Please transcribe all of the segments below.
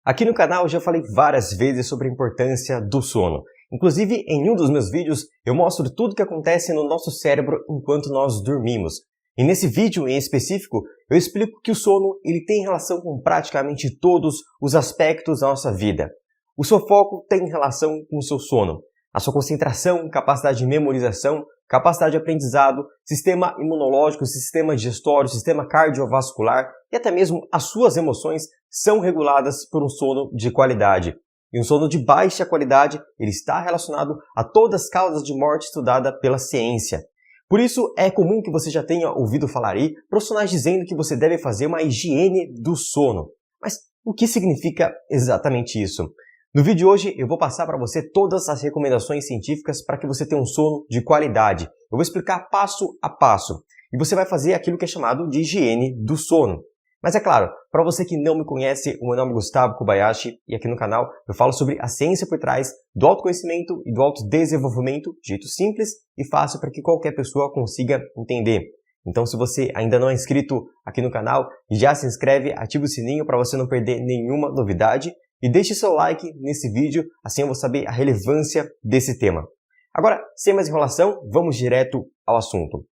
Aqui no canal eu já falei várias vezes sobre a importância do sono. Inclusive, em um dos meus vídeos, eu mostro tudo o que acontece no nosso cérebro enquanto nós dormimos. E nesse vídeo em específico, eu explico que o sono ele tem relação com praticamente todos os aspectos da nossa vida. O seu foco tem relação com o seu sono. A sua concentração, capacidade de memorização, capacidade de aprendizado, sistema imunológico, sistema digestório, sistema cardiovascular e até mesmo as suas emoções são reguladas por um sono de qualidade. E um sono de baixa qualidade ele está relacionado a todas as causas de morte estudadas pela ciência. Por isso, é comum que você já tenha ouvido falar aí profissionais dizendo que você deve fazer uma higiene do sono. Mas o que significa exatamente isso? No vídeo de hoje, eu vou passar para você todas as recomendações científicas para que você tenha um sono de qualidade. Eu vou explicar passo a passo. E você vai fazer aquilo que é chamado de higiene do sono. Mas é claro, para você que não me conhece, o meu nome é Gustavo Kobayashi e aqui no canal eu falo sobre a ciência por trás do autoconhecimento e do autodesenvolvimento de jeito simples e fácil para que qualquer pessoa consiga entender. Então, se você ainda não é inscrito aqui no canal, já se inscreve, ativa o sininho para você não perder nenhuma novidade e deixe seu like nesse vídeo, assim eu vou saber a relevância desse tema. Agora, sem mais enrolação, vamos direto ao assunto.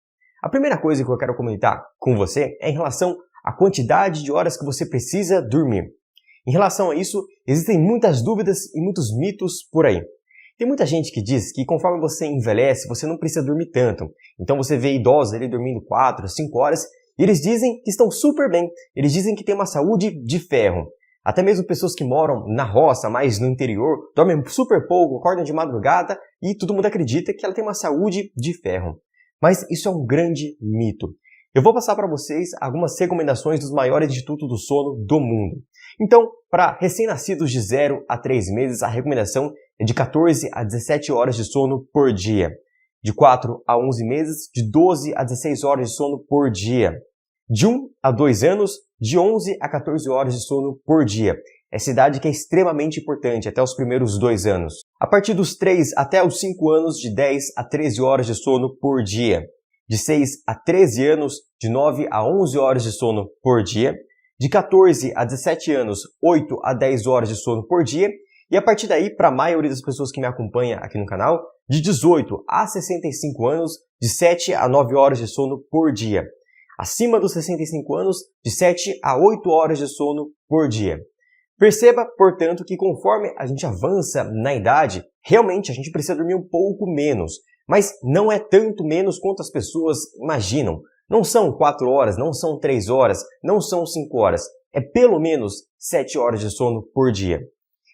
A primeira coisa que eu quero comentar com você é em relação à quantidade de horas que você precisa dormir. Em relação a isso, existem muitas dúvidas e muitos mitos por aí. Tem muita gente que diz que conforme você envelhece, você não precisa dormir tanto. Então você vê idosos ali dormindo 4, 5 horas e eles dizem que estão super bem. Eles dizem que têm uma saúde de ferro. Até mesmo pessoas que moram na roça, mais no interior, dormem super pouco, acordam de madrugada e todo mundo acredita que ela tem uma saúde de ferro. Mas isso é um grande mito. Eu vou passar para vocês algumas recomendações dos maiores institutos do sono do mundo. Então, para recém-nascidos de 0 a 3 meses, a recomendação é de 14 a 17 horas de sono por dia. De 4 a 11 meses, de 12 a 16 horas de sono por dia. De 1 a 2 anos, de 11 a 14 horas de sono por dia. Essa idade que é extremamente importante, até os primeiros 2 anos. A partir dos 3 até os 5 anos, de 10 a 13 horas de sono por dia. De 6 a 13 anos, de 9 a 11 horas de sono por dia. De 14 a 17 anos, 8 a 10 horas de sono por dia. E a partir daí, para a maioria das pessoas que me acompanham aqui no canal, de 18 a 65 anos, de 7 a 9 horas de sono por dia. Acima dos 65 anos, de 7 a 8 horas de sono por dia. Perceba, portanto, que conforme a gente avança na idade, realmente a gente precisa dormir um pouco menos. Mas não é tanto menos quanto as pessoas imaginam. Não são 4 horas, não são 3 horas, não são 5 horas. É pelo menos 7 horas de sono por dia.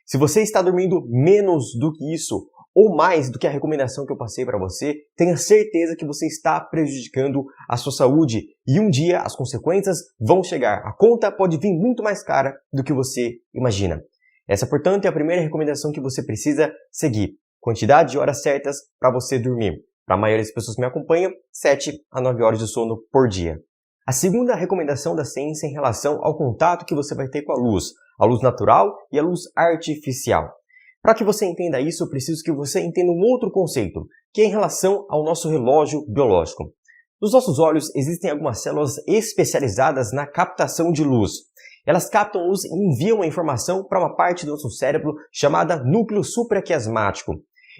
Se você está dormindo menos do que isso, ou mais do que a recomendação que eu passei para você, tenha certeza que você está prejudicando a sua saúde e um dia as consequências vão chegar. A conta pode vir muito mais cara do que você imagina. Essa, portanto, é a primeira recomendação que você precisa seguir. Quantidade de horas certas para você dormir. Para a maioria das pessoas que me acompanham, 7 a 9 horas de sono por dia. A segunda recomendação da ciência é em relação ao contato que você vai ter com a luz natural e a luz artificial. Para que você entenda isso, eu preciso que você entenda um outro conceito, que é em relação ao nosso relógio biológico. Nos nossos olhos existem algumas células especializadas na captação de luz. Elas captam luz e enviam a informação para uma parte do nosso cérebro chamada núcleo supraquiasmático.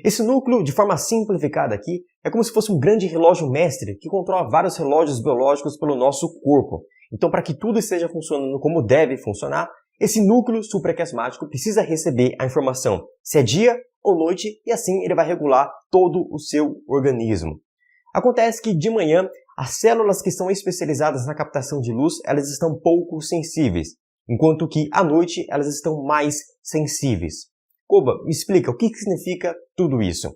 Esse núcleo, de forma simplificada aqui, é como se fosse um grande relógio mestre que controla vários relógios biológicos pelo nosso corpo. Então, para que tudo esteja funcionando como deve funcionar, esse núcleo supraquiasmático precisa receber a informação se é dia ou noite e assim ele vai regular todo o seu organismo. Acontece que de manhã, as células que são especializadas na captação de luz, elas estão pouco sensíveis, enquanto que à noite elas estão mais sensíveis. Koba, me explica o que significa tudo isso.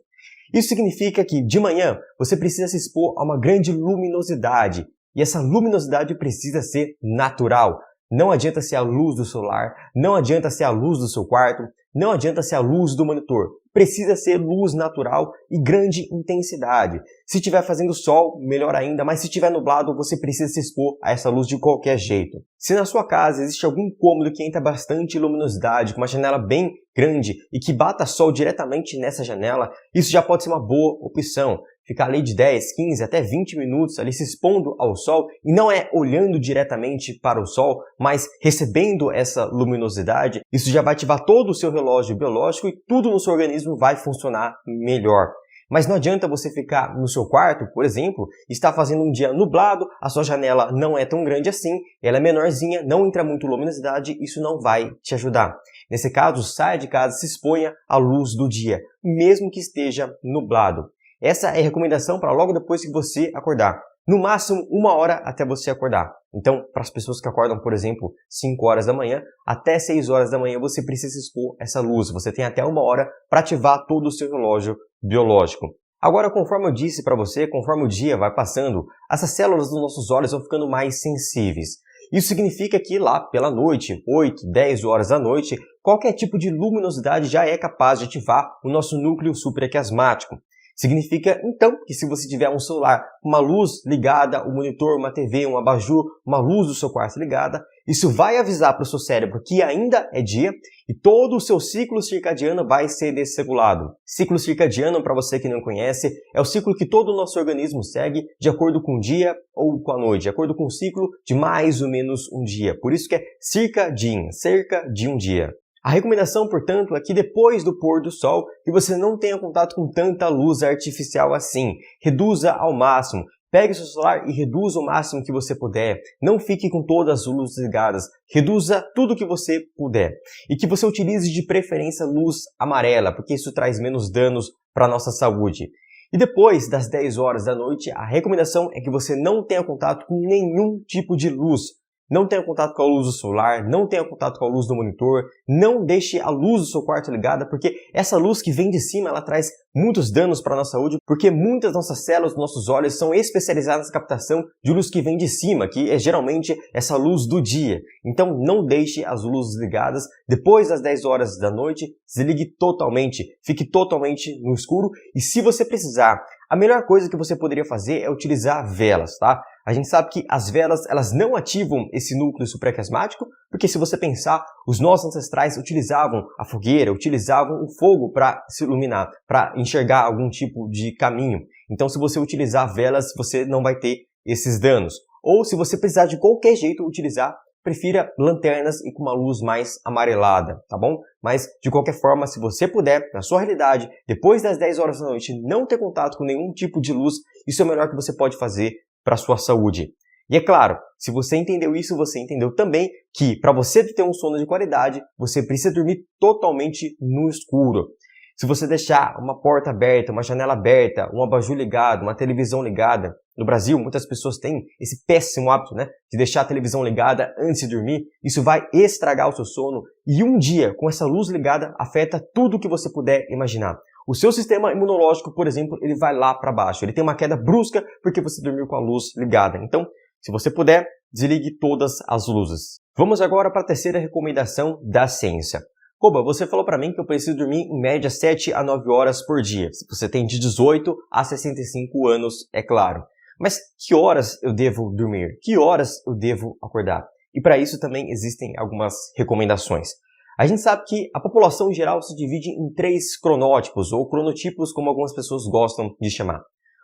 Isso significa que de manhã você precisa se expor a uma grande luminosidade e essa luminosidade precisa ser natural. Não adianta ser a luz do celular, não adianta ser a luz do seu quarto, não adianta ser a luz do monitor. precisa ser luz natural e grande intensidade. Se estiver fazendo sol, melhor ainda, mas se estiver nublado, você precisa se expor a essa luz de qualquer jeito. Se na sua casa existe algum cômodo que entra bastante luminosidade, com uma janela bem grande e que bata sol diretamente nessa janela, isso já pode ser uma boa opção. Ficar ali de 10, 15 até 20 minutos ali se expondo ao sol, e não é olhando diretamente para o sol, mas recebendo essa luminosidade, isso já vai ativar todo o seu relógio biológico e tudo no seu organismo vai funcionar melhor. Mas não adianta você ficar no seu quarto, por exemplo, e estar fazendo um dia nublado, a sua janela não é tão grande assim, ela é menorzinha, não entra muito luminosidade, isso não vai te ajudar. Nesse caso, saia de casa, se exponha à luz do dia, mesmo que esteja nublado. Essa é a recomendação para logo depois que você acordar. No máximo, 1 hora até você acordar. Então, para as pessoas que acordam, por exemplo, 5 horas da manhã, até 6 horas da manhã você precisa expor essa luz. Você tem até 1 hora para ativar todo o seu relógio biológico. Agora, conforme eu disse para você, conforme o dia vai passando, essas células dos nossos olhos vão ficando mais sensíveis. Isso significa que lá pela noite, 8, 10 horas da noite, qualquer tipo de luminosidade já é capaz de ativar o nosso núcleo supraquiasmático. Significa, então, que se você tiver um celular, uma luz ligada, um monitor, uma TV, um abajur, uma luz do seu quarto ligada, isso vai avisar para o seu cérebro que ainda é dia e todo o seu ciclo circadiano vai ser desregulado. Ciclo circadiano, para você que não conhece, é o ciclo que todo o nosso organismo segue de acordo com o dia ou com a noite, de acordo com o ciclo de mais ou menos um dia. Por isso que é circadian, cerca de um dia. A recomendação, portanto, é que depois do pôr do sol, que você não tenha contato com tanta luz artificial assim. Reduza ao máximo. Pegue o seu celular e reduza o máximo que você puder. Não fique com todas as luzes ligadas. Reduza tudo que você puder. E que você utilize de preferência luz amarela, porque isso traz menos danos para a nossa saúde. E depois das 10 horas da noite, a recomendação é que você não tenha contato com nenhum tipo de luz. Não tenha contato com a luz do celular, não tenha contato com a luz do monitor, não deixe a luz do seu quarto ligada, porque essa luz que vem de cima, ela traz muitos danos para a nossa saúde, porque muitas das nossas células, nossos olhos são especializadas na captação de luz que vem de cima, que é geralmente essa luz do dia. Então não deixe as luzes ligadas. Depois das 10 horas da noite, desligue totalmente, fique totalmente no escuro, e se você precisar, a melhor coisa que você poderia fazer é utilizar velas, tá? A gente sabe que as velas, elas não ativam esse núcleo supraquiasmático, porque se você pensar, os nossos ancestrais utilizavam a fogueira, utilizavam o fogo para se iluminar, para enxergar algum tipo de caminho. Então, se você utilizar velas, você não vai ter esses danos. Ou se você precisar de qualquer jeito utilizar, prefira lanternas e com uma luz mais amarelada, tá bom? Mas, de qualquer forma, se você puder, na sua realidade, depois das 10 horas da noite, não ter contato com nenhum tipo de luz, isso é o melhor que você pode fazer para a sua saúde. E é claro, se você entendeu isso, você entendeu também que para você ter um sono de qualidade, você precisa dormir totalmente no escuro. Se você deixar uma porta aberta, uma janela aberta, um abajur ligado, uma televisão ligada, no Brasil muitas pessoas têm esse péssimo hábito, de deixar a televisão ligada antes de dormir, isso vai estragar o seu sono e um dia com essa luz ligada afeta tudo que você puder imaginar. O seu sistema imunológico, por exemplo, ele vai lá para baixo. Ele tem uma queda brusca porque você dormiu com a luz ligada. Então, se você puder, desligue todas as luzes. Vamos agora para a terceira recomendação da ciência. Koba, você falou para mim que eu preciso dormir em média 7 a 9 horas por dia. Se você tem de 18 a 65 anos, é claro. Mas que horas eu devo dormir? Que horas eu devo acordar? E para isso também existem algumas recomendações. A gente sabe que a população em geral se divide em 3 cronótipos, ou cronotipos, como algumas pessoas gostam de chamar.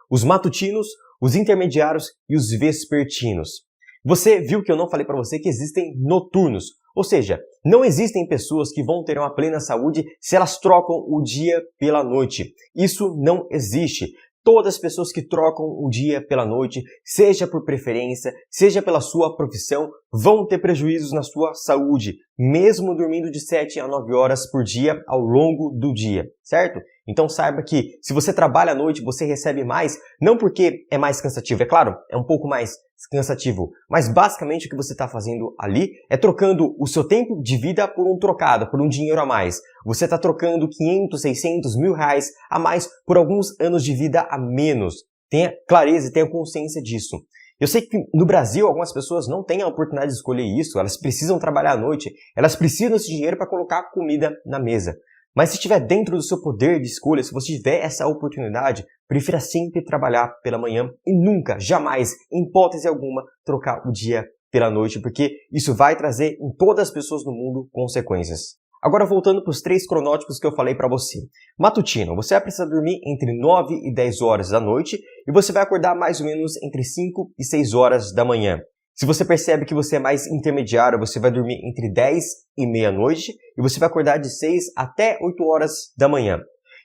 Os matutinos, os intermediários e os vespertinos. Você viu que eu não falei para você que existem noturnos, ou seja, não existem pessoas que vão ter uma plena saúde se elas trocam o dia pela noite. Isso não existe. Todas as pessoas que trocam o dia pela noite, seja por preferência, seja pela sua profissão, vão ter prejuízos na sua saúde, mesmo dormindo de 7 a 9 horas por dia ao longo do dia, certo? Então saiba que se você trabalha à noite, você recebe mais, não porque é mais cansativo, é claro, é um pouco mais cansativo, mas basicamente o que você está fazendo ali é trocando o seu tempo de vida por um trocado, por um dinheiro a mais. Você está trocando 500, 600, R$1.000 a mais por alguns anos de vida a menos. Tenha clareza e tenha consciência disso. Eu sei que no Brasil algumas pessoas não têm a oportunidade de escolher isso, elas precisam trabalhar à noite, elas precisam desse dinheiro para colocar comida na mesa. Mas se estiver dentro do seu poder de escolha, se você tiver essa oportunidade, prefira sempre trabalhar pela manhã e nunca, jamais, em hipótese alguma, trocar o dia pela noite, porque isso vai trazer em todas as pessoas do mundo consequências. Agora voltando para os 3 cronótipos que eu falei para você. Matutino, você vai precisar dormir entre 9 e 10 horas da noite e você vai acordar mais ou menos entre 5 e 6 horas da manhã. Se você percebe que você é mais intermediário, você vai dormir entre 10 e meia-noite e você vai acordar de 6 até 8 horas da manhã.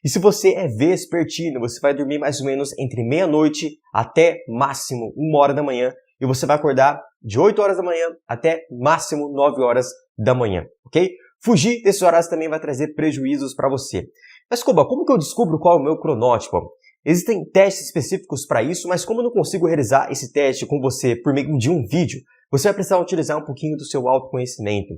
E se você é vespertino, você vai dormir mais ou menos entre meia-noite até máximo 1 hora da manhã e você vai acordar de 8 horas da manhã até máximo 9 horas da manhã, ok? Fugir desses horários também vai trazer prejuízos para você. Mas, Koba, como que eu descubro qual é o meu cronótipo? Existem testes específicos para isso, mas como eu não consigo realizar esse teste com você por meio de um vídeo, você vai precisar utilizar um pouquinho do seu autoconhecimento.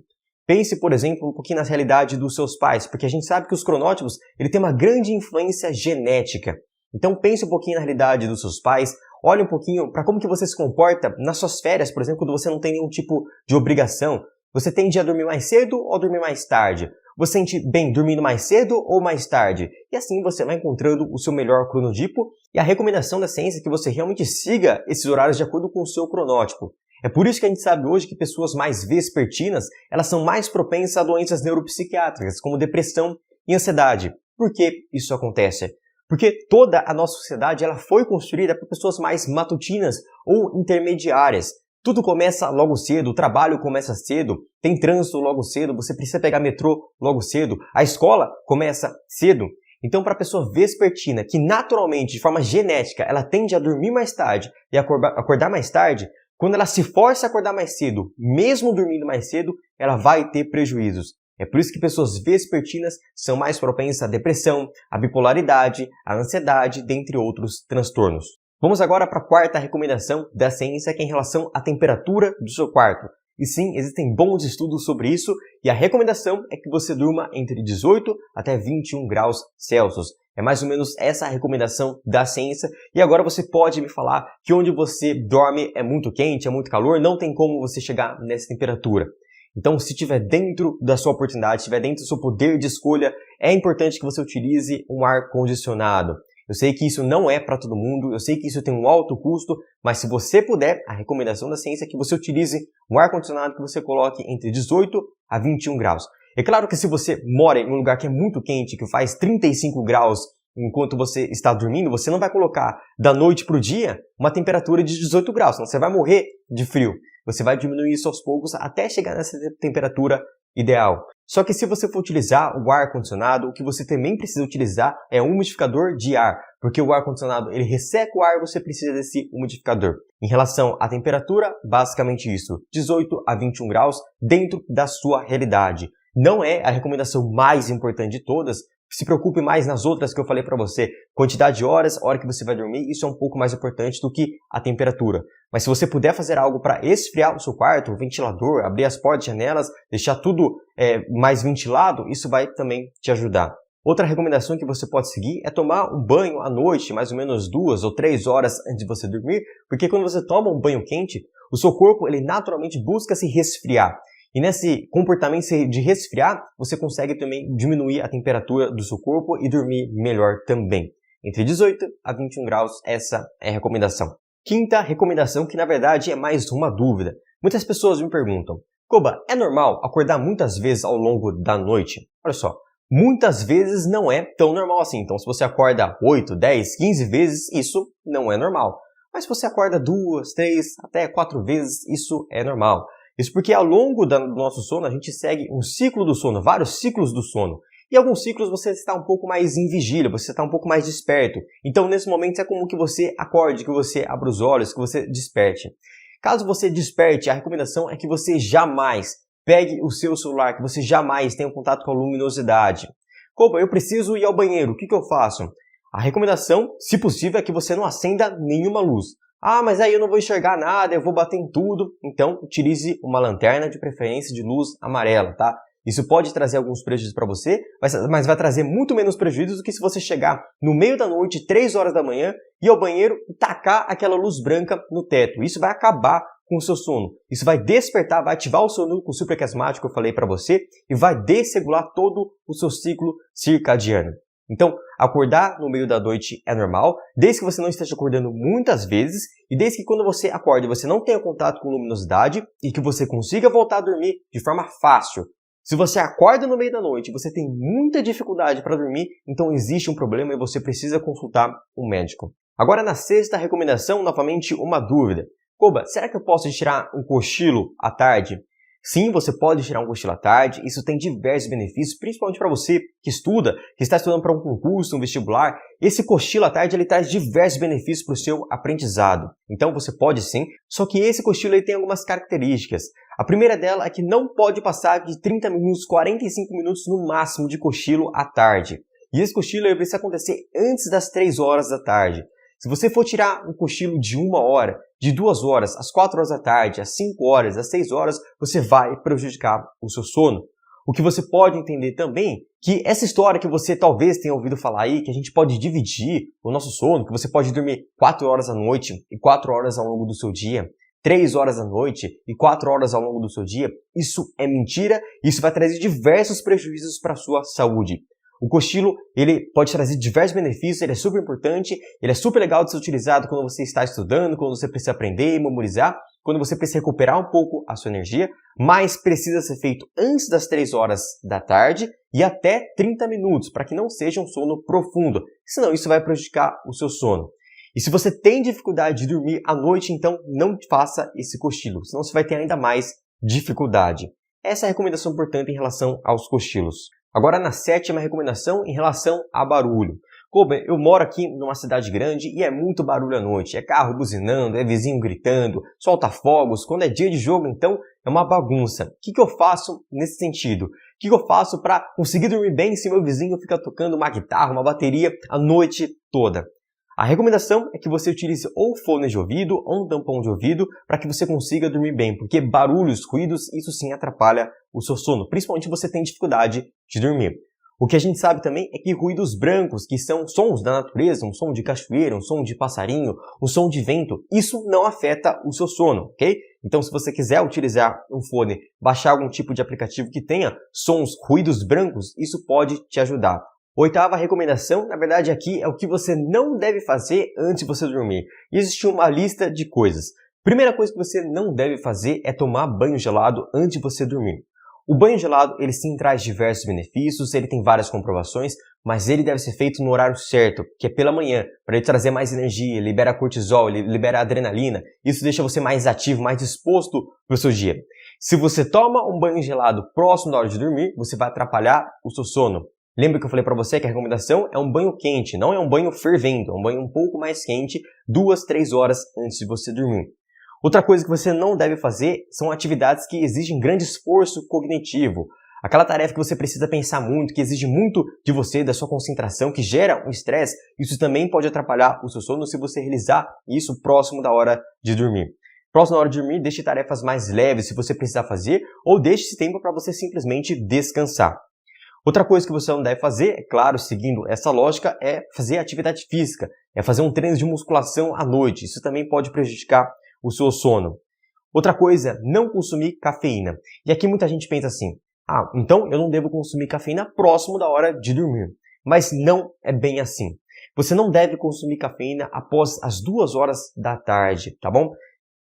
Pense, por exemplo, um pouquinho na realidade dos seus pais, porque a gente sabe que os cronótipos ele tem uma grande influência genética. Então pense um pouquinho na realidade dos seus pais, olhe um pouquinho para como que você se comporta nas suas férias, por exemplo, quando você não tem nenhum tipo de obrigação. Você tende a dormir mais cedo ou dormir mais tarde? Você sente bem dormindo mais cedo ou mais tarde? E assim você vai encontrando o seu melhor cronotipo e a recomendação da ciência é que você realmente siga esses horários de acordo com o seu cronótipo. É por isso que a gente sabe hoje que pessoas mais vespertinas, elas são mais propensas a doenças neuropsiquiátricas, como depressão e ansiedade. Por que isso acontece? Porque toda a nossa sociedade ela foi construída por pessoas mais matutinas ou intermediárias. Tudo começa logo cedo, o trabalho começa cedo, tem trânsito logo cedo, você precisa pegar metrô logo cedo, a escola começa cedo. Então, para a pessoa vespertina, que naturalmente, de forma genética, ela tende a dormir mais tarde e acordar mais tarde, quando ela se força a acordar mais cedo, mesmo dormindo mais cedo, ela vai ter prejuízos. É por isso que pessoas vespertinas são mais propensas à depressão, à bipolaridade, à ansiedade, dentre outros transtornos. Vamos agora para a 4ª recomendação da ciência, que é em relação à temperatura do seu quarto. E sim, existem bons estudos sobre isso e a recomendação é que você durma entre 18 até 21 graus Celsius. É mais ou menos essa a recomendação da ciência. E agora você pode me falar que onde você dorme é muito quente, é muito calor, não tem como você chegar nessa temperatura. Então, se estiver dentro da sua oportunidade, estiver dentro do seu poder de escolha, é importante que você utilize um ar-condicionado. Eu sei que isso não é para todo mundo, eu sei que isso tem um alto custo, mas se você puder, a recomendação da ciência é que você utilize um ar-condicionado que você coloque entre 18 a 21 graus. É claro que se você mora em um lugar que é muito quente, que faz 35 graus enquanto você está dormindo, você não vai colocar da noite para o dia uma temperatura de 18 graus, senão você vai morrer de frio. Você vai diminuir isso aos poucos até chegar nessa temperatura ideal. Só que se você for utilizar o ar-condicionado, o que você também precisa utilizar é um umidificador de ar, porque o ar-condicionado ele resseca o ar e você precisa desse umidificador. Em relação à temperatura, basicamente isso, 18 a 21 graus dentro da sua realidade. Não é a recomendação mais importante de todas, se preocupe mais nas outras que eu falei para você. Quantidade de horas, hora que você vai dormir, isso é um pouco mais importante do que a temperatura. Mas se você puder fazer algo para esfriar o seu quarto, o ventilador, abrir as portas e janelas, deixar tudo mais ventilado, isso vai também te ajudar. Outra recomendação que você pode seguir é tomar um banho à noite, mais ou menos 2 ou 3 horas antes de você dormir, porque quando você toma um banho quente, o seu corpo ele naturalmente busca se resfriar. E nesse comportamento de resfriar, você consegue também diminuir a temperatura do seu corpo e dormir melhor também. Entre 18 a 21 graus, essa é a recomendação. 5ª recomendação, que na verdade é mais uma dúvida. Muitas pessoas me perguntam, Koba, é normal acordar muitas vezes ao longo da noite? Olha só, muitas vezes não é tão normal assim. Então, se você acorda 8, 10, 15 vezes, isso não é normal. Mas se você acorda 2, 3, até 4 vezes, isso é normal. Isso porque ao longo do nosso sono a gente segue um ciclo do sono, vários ciclos do sono. E alguns ciclos você está um pouco mais em vigília, você está um pouco mais desperto. Então nesse momento é como que você acorde, que você abra os olhos, que você desperte. Caso você desperte, a recomendação é que você jamais pegue o seu celular, que você jamais tenha contato com a luminosidade. Koba, eu preciso ir ao banheiro, o que eu faço? A recomendação, se possível, é que você não acenda nenhuma luz. Ah, mas aí eu não vou enxergar nada, eu vou bater em tudo. Então, utilize uma lanterna de preferência de luz amarela, tá? Isso pode trazer alguns prejuízos para você, mas vai trazer muito menos prejuízos do que se você chegar no meio da noite, 3 horas da manhã, ir ao banheiro e tacar aquela luz branca no teto. Isso vai acabar com o seu sono. Isso vai despertar, vai ativar o seu núcleo supraquiasmático que eu falei para você e vai desregular todo o seu ciclo circadiano. Então, acordar no meio da noite é normal, desde que você não esteja acordando muitas vezes e desde que quando você acorda você não tenha contato com luminosidade e que você consiga voltar a dormir de forma fácil. Se você acorda no meio da noite e você tem muita dificuldade para dormir, então existe um problema e você precisa consultar um médico. Agora, na sexta recomendação, novamente uma dúvida. Koba, será que eu posso tirar um cochilo à tarde? Sim, você pode tirar um cochilo à tarde, isso tem diversos benefícios, principalmente para você que estuda, que está estudando para um concurso, um vestibular. Esse cochilo à tarde ele traz diversos benefícios para o seu aprendizado. Então você pode sim, só que esse cochilo ele tem algumas características. A primeira dela é que não pode passar de 30 minutos, 45 minutos no máximo de cochilo à tarde. E esse cochilo ele precisa acontecer antes das 3 horas da tarde. Se você for tirar um cochilo de 1 hora, de 2 horas, às 4 horas da tarde, às 5 horas, às 6 horas, você vai prejudicar o seu sono. O que você pode entender também que essa história que você talvez tenha ouvido falar aí, que a gente pode dividir o nosso sono, que você pode dormir 4 horas à noite e 4 horas ao longo do seu dia, 3 horas à noite e 4 horas ao longo do seu dia, isso é mentira, isso vai trazer diversos prejuízos para a sua saúde. O cochilo, ele pode trazer diversos benefícios, ele é super importante, ele é super legal de ser utilizado quando você está estudando, quando você precisa aprender e memorizar, quando você precisa recuperar um pouco a sua energia, mas precisa ser feito antes das 3 horas da tarde e até 30 minutos, para que não seja um sono profundo, senão isso vai prejudicar o seu sono. E se você tem dificuldade de dormir à noite, então não faça esse cochilo, senão você vai ter ainda mais dificuldade. Essa é a recomendação importante em relação aos cochilos. Agora, na sétima recomendação, em relação a barulho. Koba, eu moro aqui numa cidade grande e é muito barulho à noite. É carro buzinando, é vizinho gritando, solta fogos. Quando é dia de jogo, então, é uma bagunça. O que eu faço nesse sentido? O que eu faço para conseguir dormir bem se meu vizinho fica tocando uma guitarra, uma bateria a noite toda? A recomendação é que você utilize ou fone de ouvido ou um tampão de ouvido para que você consiga dormir bem, porque barulhos, ruídos, isso sim atrapalha o seu sono, principalmente se você tem dificuldade de dormir. O que a gente sabe também é que ruídos brancos, que são sons da natureza, um som de cachoeira, um som de passarinho, um som de vento, isso não afeta o seu sono, ok? Então, se você quiser utilizar um fone, baixar algum tipo de aplicativo que tenha sons, ruídos brancos, isso pode te ajudar. Oitava recomendação, na verdade aqui é o que você não deve fazer antes de você dormir. Existe uma lista de coisas. Primeira coisa que você não deve fazer é tomar banho gelado antes de você dormir. O banho gelado, ele sim traz diversos benefícios, ele tem várias comprovações, mas ele deve ser feito no horário certo, que é pela manhã, para ele trazer mais energia, libera cortisol, ele libera adrenalina. Isso deixa você mais ativo, mais disposto para o seu dia. Se você toma um banho gelado próximo da hora de dormir, você vai atrapalhar o seu sono. Lembra que eu falei para você que a recomendação é um banho quente, não é um banho fervendo, é um banho um pouco mais quente, 2, 3 horas antes de você dormir. Outra coisa que você não deve fazer são atividades que exigem grande esforço cognitivo. Aquela tarefa que você precisa pensar muito, que exige muito de você, da sua concentração, que gera um estresse, isso também pode atrapalhar o seu sono se você realizar isso próximo da hora de dormir. Próximo da hora de dormir, deixe tarefas mais leves se você precisar fazer, ou deixe esse tempo para você simplesmente descansar. Outra coisa que você não deve fazer, é claro, seguindo essa lógica, é fazer atividade física, é fazer um treino de musculação à noite. Isso também pode prejudicar o seu sono. Outra coisa, não consumir cafeína. E aqui muita gente pensa assim, então eu não devo consumir cafeína próximo da hora de dormir. Mas não é bem assim. Você não deve consumir cafeína após as 2 horas da tarde, tá bom?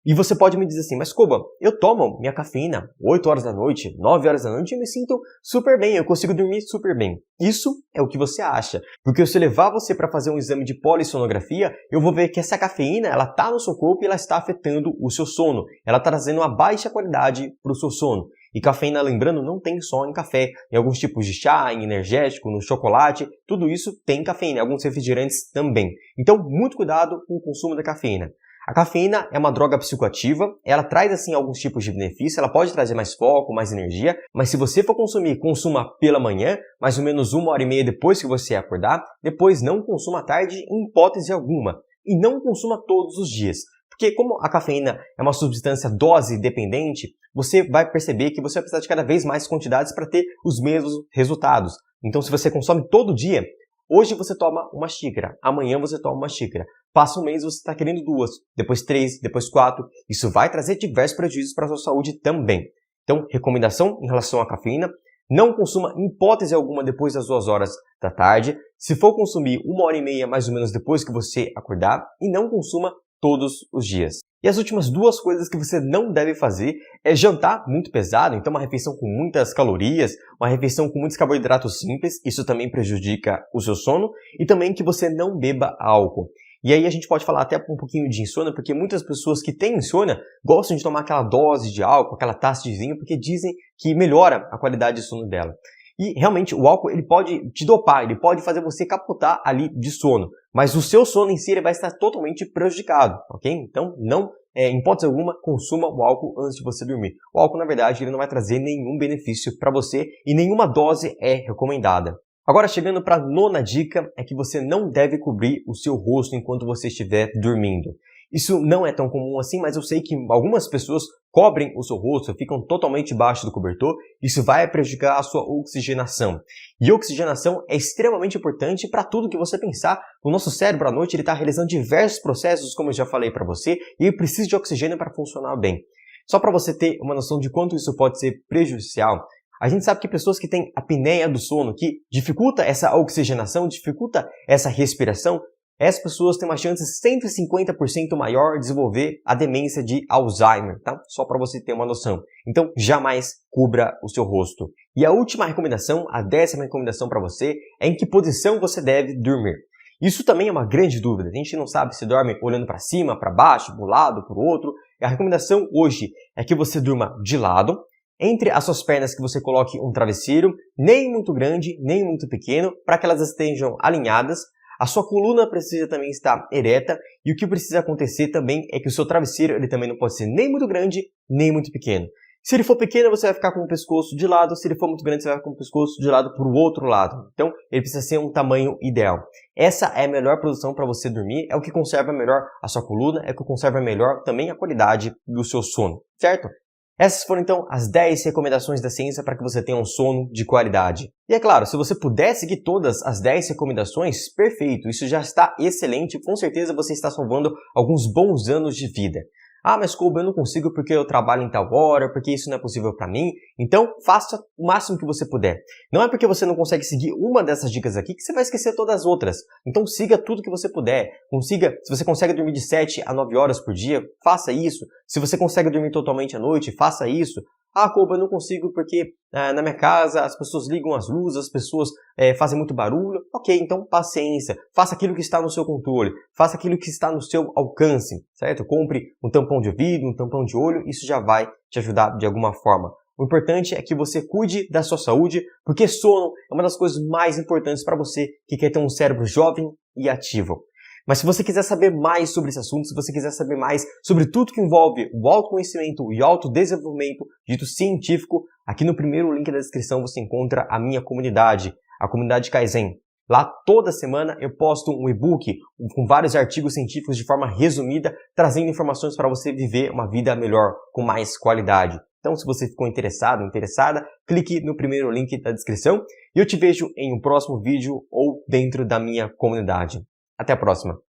E você pode me dizer assim, mas Koba, eu tomo minha cafeína 8 horas da noite, 9 horas da noite e me sinto super bem, eu consigo dormir super bem. Isso é o que você acha. Porque se eu levar você para fazer um exame de polissonografia, eu vou ver que essa cafeína, ela está no seu corpo e ela está afetando o seu sono. Ela está trazendo uma baixa qualidade para o seu sono. E cafeína, lembrando, não tem só em café. Em alguns tipos de chá, em energético, no chocolate, tudo isso tem cafeína, alguns refrigerantes também. Então, muito cuidado com o consumo da cafeína. A cafeína é uma droga psicoativa, ela traz assim alguns tipos de benefícios, ela pode trazer mais foco, mais energia, mas se você for consumir, consuma pela manhã, mais ou menos 1h30 depois que você acordar, depois não consuma à tarde em hipótese alguma, e não consuma todos os dias. Porque como a cafeína é uma substância dose dependente, você vai perceber que você vai precisar de cada vez mais quantidades para ter os mesmos resultados. Então se você consome todo dia, Hoje você toma uma xícara, amanhã você toma uma xícara. Passa um mês você está querendo 2, depois 3, depois 4. Isso vai trazer diversos prejuízos para a sua saúde também. Então, recomendação em relação à cafeína: não consuma em hipótese alguma depois das 2 horas da tarde. Se for consumir, 1h30 mais ou menos depois que você acordar, e não consuma todos os dias. E as últimas 2 coisas que você não deve fazer é jantar muito pesado, então uma refeição com muitas calorias, uma refeição com muitos carboidratos simples, isso também prejudica o seu sono, e também que você não beba álcool. E aí a gente pode falar até um pouquinho de insônia, porque muitas pessoas que têm insônia gostam de tomar aquela dose de álcool, aquela taça de vinho, porque dizem que melhora a qualidade de sono dela. E realmente o álcool ele pode te dopar, ele pode fazer você capotar ali de sono, mas o seu sono em si ele vai estar totalmente prejudicado, ok? Então não, em hipótese alguma, consuma o álcool antes de você dormir. O álcool, na verdade, ele não vai trazer nenhum benefício para você e nenhuma dose é recomendada. Agora, chegando para a 9ª dica, é que você não deve cobrir o seu rosto enquanto você estiver dormindo. Isso não é tão comum assim, mas eu sei que algumas pessoas cobrem o seu rosto, ficam totalmente embaixo do cobertor. Isso vai prejudicar a sua oxigenação. E oxigenação é extremamente importante para tudo que você pensar. O nosso cérebro à noite está realizando diversos processos, como eu já falei para você, e ele precisa de oxigênio para funcionar bem. Só para você ter uma noção de quanto isso pode ser prejudicial, a gente sabe que pessoas que têm apneia do sono, que dificulta essa oxigenação, dificulta essa respiração, essas pessoas têm uma chance 150% maior de desenvolver a demência de Alzheimer, tá? Só para você ter uma noção. Então, jamais cubra o seu rosto. E a última recomendação, a 10ª recomendação para você, é em que posição você deve dormir. Isso também é uma grande dúvida. A gente não sabe se dorme olhando para cima, para baixo, para um lado, para o outro. E a recomendação hoje é que você durma de lado. Entre as suas pernas que você coloque um travesseiro, nem muito grande, nem muito pequeno, para que elas estejam alinhadas. A sua coluna precisa também estar ereta e o que precisa acontecer também é que o seu travesseiro ele também não pode ser nem muito grande, nem muito pequeno. Se ele for pequeno, você vai ficar com o pescoço de lado. Se ele for muito grande, você vai ficar com o pescoço de lado para o outro lado. Então, ele precisa ser um tamanho ideal. Essa é a melhor posição para você dormir, é o que conserva melhor a sua coluna, é o que conserva melhor também a qualidade do seu sono, certo? Essas foram então as 10 recomendações da ciência para que você tenha um sono de qualidade. E é claro, se você puder seguir todas as 10 recomendações, perfeito, isso já está excelente, com certeza você está salvando alguns bons anos de vida. Ah, mas Kobe, eu não consigo porque eu trabalho em tal hora, porque isso não é possível para mim. Então, faça o máximo que você puder. Não é porque você não consegue seguir uma dessas dicas aqui que você vai esquecer todas as outras. Então, siga tudo que você puder. Se você consegue dormir de 7 a 9 horas por dia, faça isso. Se você consegue dormir totalmente à noite, faça isso. Ah, Kobe, eu não consigo porque na minha casa as pessoas ligam as luzes, as pessoas fazem muito barulho. Ok, então paciência. Faça aquilo que está no seu controle. Faça aquilo que está no seu alcance, certo? Compre um tampão de ouvido, um tampão de olho. Isso já vai te ajudar de alguma forma. O importante é que você cuide da sua saúde, porque sono é uma das coisas mais importantes para você que quer ter um cérebro jovem e ativo. Mas se você quiser saber mais sobre esse assunto, se você quiser saber mais sobre tudo que envolve o autoconhecimento e o autodesenvolvimento dito científico, aqui no primeiro link da descrição você encontra a minha comunidade, a comunidade Kaizen. Lá toda semana eu posto um e-book com vários artigos científicos de forma resumida, trazendo informações para você viver uma vida melhor, com mais qualidade. Então, se você ficou interessado, interessada, clique no primeiro link da descrição e eu te vejo em um próximo vídeo ou dentro da minha comunidade. Até a próxima!